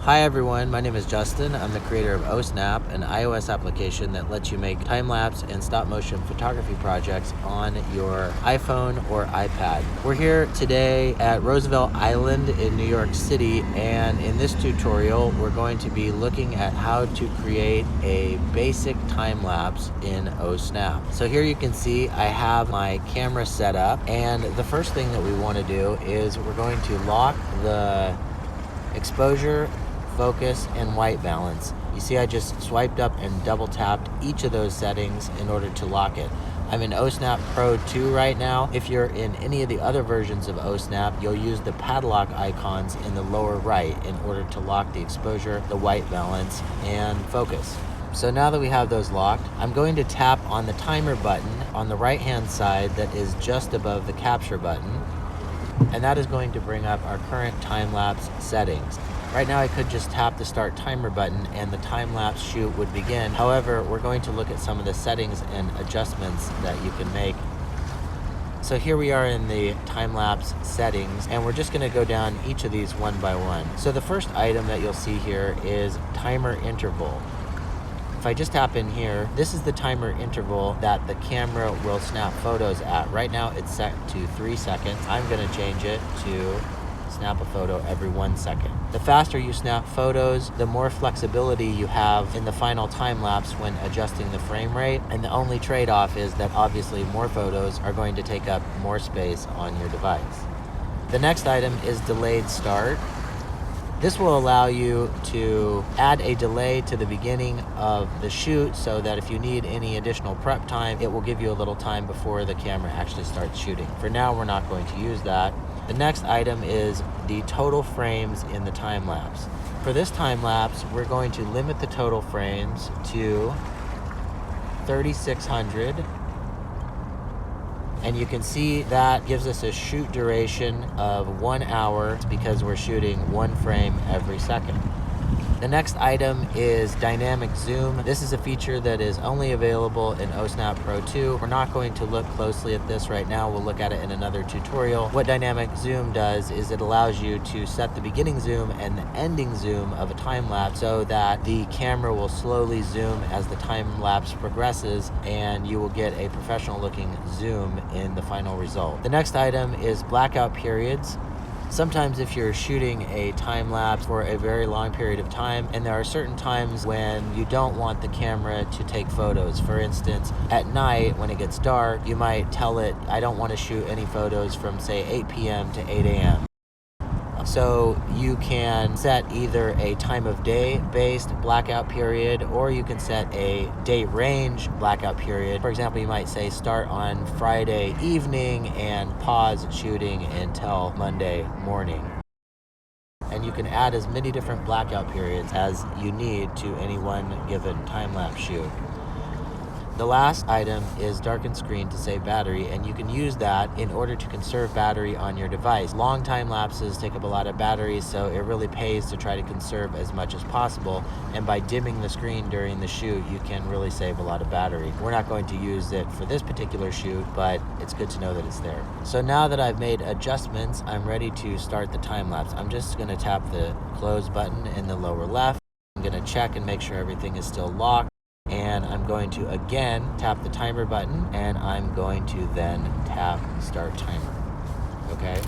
Hi everyone, my name is Justin. I'm the creator of OSnap, an iOS application that lets you make time-lapse and stop-motion photography projects on your iPhone or iPad. We're here today at Roosevelt Island in New York City, and in this tutorial we're going to be looking at how to create a basic time-lapse in OSnap. So here you can see I have my camera set up, and the first thing that we want to do is we're going to lock the exposure, focus, and white balance. You see I just swiped up and double tapped each of those settings in order to lock it. I'm in OSnap Pro 2 right now. If you're in any of the other versions of OSnap, you'll use the padlock icons in the lower right in order to lock the exposure, the white balance, and focus. So now that we have those locked, I'm going to tap on the timer button on the right hand side that is just above the capture button, and that is going to bring up our current time-lapse settings. Right now I could just tap the start timer button and the time-lapse shoot would begin. However, we're going to look at some of the settings and adjustments that you can make. So here we are in the time-lapse settings, and we're just gonna go down each of these one by one. So the first item that you'll see here is timer interval. If I just tap in here, this is the timer interval that the camera will snap photos at. Right now it's set to 3 seconds. I'm gonna change it to snap a photo every 1 second. The faster you snap photos, the more flexibility you have in the final time lapse when adjusting the frame rate, and the only trade-off is that obviously more photos are going to take up more space on your device. The next item is delayed start. This will allow you to add a delay to the beginning of the shoot so that if you need any additional prep time, it will give you a little time before the camera actually starts shooting. For now, we're not going to use that. The next item is the total frames in the time lapse. For this time lapse, we're going to limit the total frames to 3,600. And you can see that gives us a shoot duration of 1 hour because we're shooting 1 frame every second. The next item is dynamic zoom. This is a feature that is only available in OSnap Pro 2. We're not going to look closely at this right now. We'll look at it in another tutorial. What dynamic zoom does is it allows you to set the beginning zoom and the ending zoom of a time lapse so that the camera will slowly zoom as the time lapse progresses, and you will get a professional looking zoom in the final result. The next item is blackout periods. Sometimes if you're shooting a time lapse for a very long period of time, and there are certain times when you don't want the camera to take photos. For instance, at night when it gets dark, you might tell it, I don't want to shoot any photos from say 8 p.m. to 8 a.m. So you can set either a time of day based blackout period, or you can set a date range blackout period. For example, you might say start on Friday evening and pause shooting until Monday morning. And you can add as many different blackout periods as you need to any one given time-lapse shoot. The last item is darken screen to save battery, and you can use that in order to conserve battery on your device. Long time lapses take up a lot of battery, so it really pays to try to conserve as much as possible, and by dimming the screen during the shoot, you can really save a lot of battery. We're not going to use it for this particular shoot, but it's good to know that it's there. So now that I've made adjustments, I'm ready to start the time lapse. I'm just gonna tap the close button in the lower left. I'm gonna check and make sure everything is still locked. And I'm going to again tap the timer button, and I'm going to then tap start timer. Okay?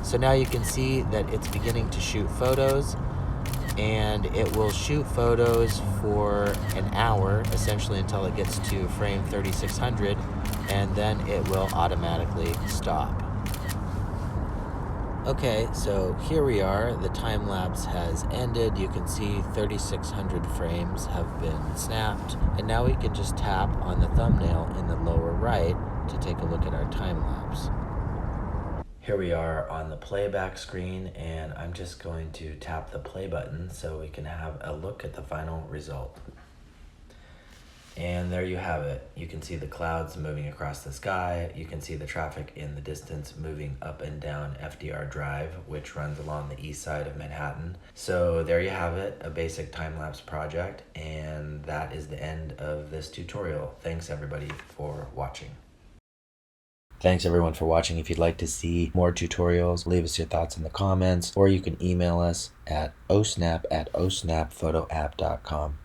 So now you can see that it's beginning to shoot photos, and it will shoot photos for an hour, essentially until it gets to frame 3,600, and then it will automatically stop. Okay, so here we are. The time lapse has ended. You can see 3,600 frames have been snapped, and now we can just tap on the thumbnail in the lower right to take a look at our time lapse. Here we are on the playback screen, and I'm just going to tap the play button so we can have a look at the final result. And there you have it. You can see the clouds moving across the sky. You can see the traffic in the distance moving up and down FDR Drive, which runs along the east side of Manhattan. So there you have it, a basic time-lapse project, and that is the end of this tutorial. Thanks everybody for watching. Thanks everyone for watching. If you'd like to see more tutorials, leave us your thoughts in the comments, or you can email us at osnap@osnapphotoapp.com.